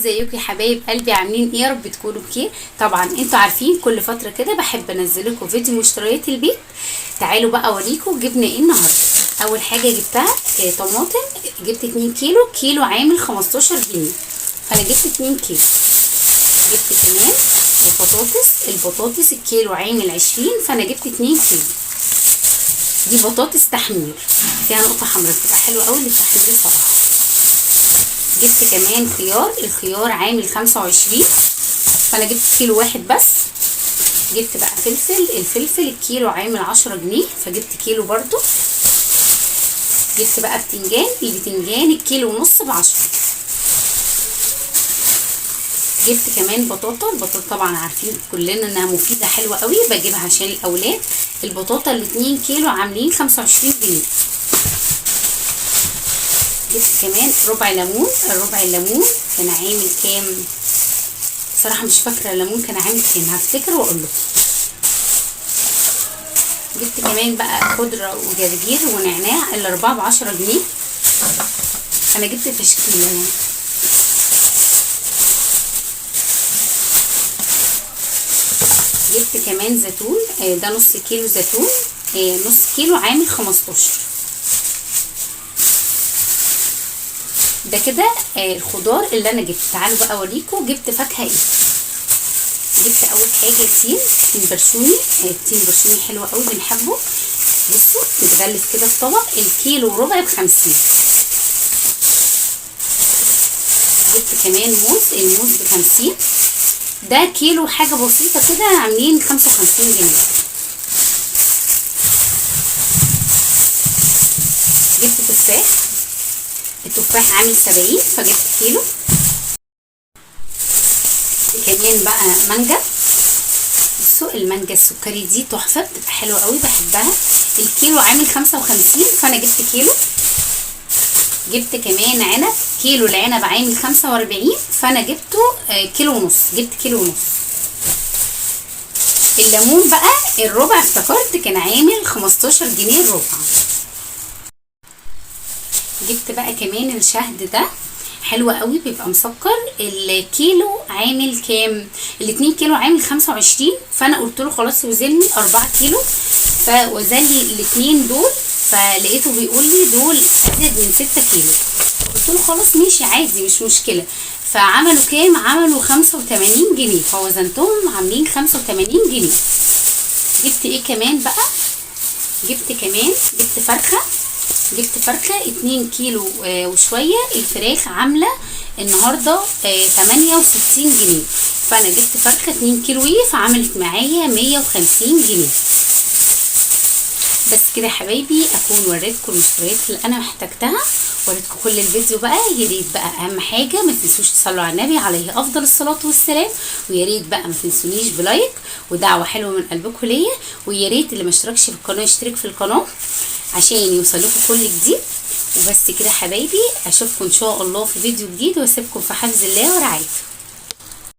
ازيكم يا حبايب قلبي؟ عاملين ايه؟ يا رب تكونوا بخير. طبعا انتوا عارفين كل فتره كده بحب انزل لكم فيديو مشتريات البيت. تعالوا بقى اوريكم جبنا ايه النهارده. اول حاجه جبتها طماطم. جبت 2 كيلو، كيلو عامل 15 جنيه، فانا جبت 2 كيلو. جبت كمان البطاطس الكيلو عامل 20، فانا جبت 2 كيلو. دي بطاطس تحمير فيها نقطه حمراء، بتبقى حلوه قوي للتحمير الصراحه. جبت كمان الخيار عامل 25، فانا جبت كيلو واحد بس. جبت بقى الفلفل الكيلو عامل 10 جنيه، فجبت كيلو برضو. جبت بقى البتنجان الكيلو ونص ب10. جبت كمان البطاطا طبعا عارفين كلنا انها مفيده حلوه قوي، بجيبها عشان الاولاد. البطاطا ال2 كيلو عاملين 25 جنيه. جبت كمان الربع الليمون كان عامل كام؟ بصراحه مش فاكره الليمون كان عامل كام، هفتكر واقول لكم. جبت كمان بقى خضره وجرجير ونعناع، الاربعه ب10 جنيه. انا جبت تشكيله يعني. جبت كمان زيتون، ده نص كيلو زيتون، نص كيلو عامل 15. ده كده الخضار اللي انا جبت. تعالوا بقى اوريكم جبت فاكهه ايه. جبت اول حاجه تين برشوني. التين برشوني حلو قوي بنحبه. بصوا متغلف كده في طبق، الكيلو وربع ب50. جبت كمان الموز ب50، ده كيلو حاجه بسيطه كده عاملين 55 جنيه. جبت التفاح عامل 70، فجبت كيلو. كمان بقى مانجا. بصوا المانجا السكري دي تحفه، بتبقى حلوه قوي بحبها. الكيلو عامل 55، فانا جبت كيلو. جبت كمان عنب، كيلو العنب عامل 45، فانا جبته كيلو ونص. جبت كيلو ونص. الليمون بقى الربع افتكرت كان عامل 15 جنيه الربع. جبت بقى كمان الشهد، ده حلو قوي بيبقى مسكر. الكيلو عامل كام؟ ال2 كيلو عامل 25، فانا قلت له خلاص وزني 4 كيلو، فوزن لي الاثنين دول، فلقيته بيقول لي دول ازيد من 6 كيلو. قلت له خلاص ماشي عادي مش مشكله. فعملوا كام؟ عملوا 85 جنيه، فوزنتهم عاملين 85 جنيه. جبت ايه كمان بقى؟ جبت فرخه 2 كيلو وشويه. الفراخ عامله النهارده 68 جنيه، فانا جبت فرخه 2 كيلو، فعملت معايا 150 جنيه. بس كده يا حبايبي اكون وريتكم المشتريات اللي انا محتاجتها، وريتكم كل الفيديو بقى. يا ريت بقى اهم حاجه ما تنسوش تصلوا على النبي عليه افضل الصلاه والسلام، ويا ريت بقى ما تنسونيش بلايك ودعوه حلوه من قلبكم ليا، ويا ريت اللي ما اشتركش في القناه يشترك في القناه عشان يوصلكم كل جديد. وبس كده حبايبي، اشوفكم ان شاء الله في فيديو جديد، واسيبكم في حفظ الله ورعايته.